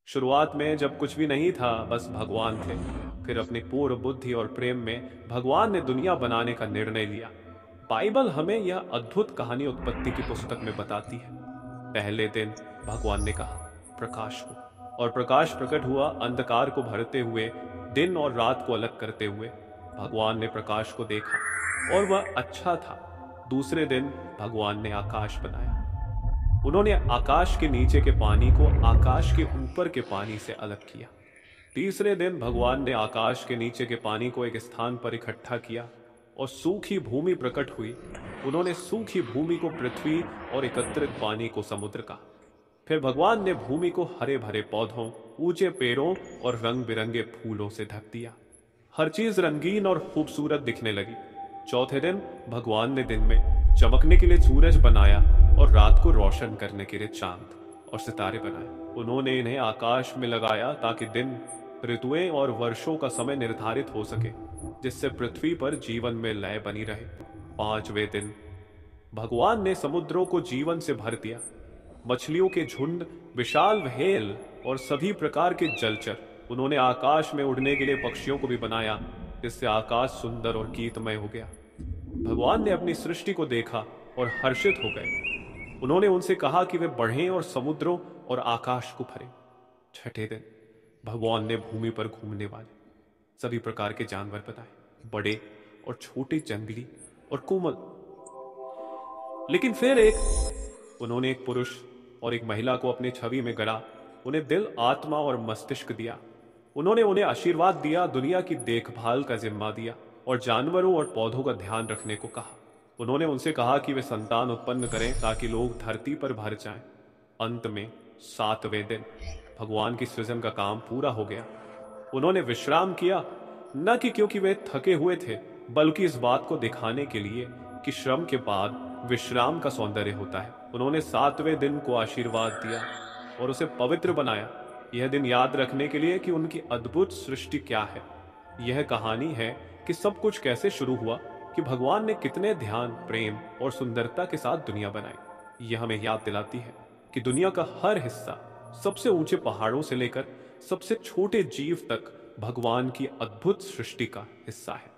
शुरुआत में जब कुछ भी नहीं था, बस भगवान थे। फिर अपनी पूर्ण बुद्धि और प्रेम में भगवान ने दुनिया बनाने का निर्णय लिया। बाइबल हमें यह अद्भुत कहानी उत्पत्ति की पुस्तक में बताती है। पहले दिन भगवान ने कहा, प्रकाश हो, और प्रकाश प्रकट हुआ, अंधकार को भरते हुए, दिन और रात को अलग करते हुए। भगवान ने प्रकाश को देखा और वह अच्छा था। दूसरे दिन भगवान ने आकाश बनाया। उन्होंने आकाश के नीचे के पानी को आकाश के ऊपर के पानी से अलग किया। तीसरे दिन भगवान ने आकाश के नीचे के पानी को एक स्थान पर इकट्ठा किया और सूखी भूमि प्रकट हुई। उन्होंने सूखी भूमि को पृथ्वी और एकत्रित पानी को समुद्र कहा। फिर भगवान ने भूमि को हरे भरे पौधों, ऊंचे पेड़ों और रंग बिरंगे फूलों से ढक दिया। हर चीज रंगीन और खूबसूरत दिखने लगी। चौथे दिन भगवान ने दिन में चमकने के लिए सूरज बनाया और रात को रोशन करने के लिए चांद और सितारे बनाए। उन्होंने इन्हें आकाश में लगाया ताकि दिन, ऋतुएं और वर्षों का समय निर्धारित हो सके, जिससे पृथ्वी पर जीवन में लय बनी रहे। पांचवें दिन भगवान ने समुद्रों को जीवन से भर दिया। मछलियों के झुंड, विशाल व्हेल और सभी प्रकार के जलचर। उन्होंने आकाश में उड़ने के लिए पक्षियों को भी बनाया, जिससे आकाश सुंदर और गीतमय हो गया। भगवान ने अपनी सृष्टि को देखा और हर्षित हो गए। उन्होंने उनसे कहा कि वे बढ़ें और समुद्रों और आकाश को भरें। छठे दिन भगवान ने भूमि पर घूमने वाले सभी प्रकार के जानवर बनाए, बड़े और छोटे, जंगली और कोमल। लेकिन फिर उन्होंने एक पुरुष और एक महिला को अपनी छवि में गढ़ा। उन्हें दिल, आत्मा और मस्तिष्क दिया। उन्होंने उन्हें आशीर्वाद दिया, दुनिया की देखभाल का जिम्मा दिया और जानवरों और पौधों का ध्यान रखने को कहा। उन्होंने उनसे कहा कि वे संतान उत्पन्न करें ताकि लोग धरती पर भर जाएं। अंत में सातवें दिन भगवान की सृजन का काम पूरा हो गया। उन्होंने विश्राम किया, न कि क्योंकि वे थके हुए थे, बल्कि इस बात को दिखाने के लिए कि श्रम के बाद विश्राम का सौंदर्य होता है। उन्होंने सातवें दिन को आशीर्वाद दिया और उसे पवित्र बनाया, यह दिन याद रखने के लिए कि उनकी अद्भुत सृष्टि क्या है। यह कहानी है कि सब कुछ कैसे शुरू हुआ, कि भगवान ने कितने ध्यान, प्रेम और सुंदरता के साथ दुनिया बनाई। यह हमें याद दिलाती है कि दुनिया का हर हिस्सा, सबसे ऊंचे पहाड़ों से लेकर सबसे छोटे जीव तक, भगवान की अद्भुत सृष्टि का हिस्सा है।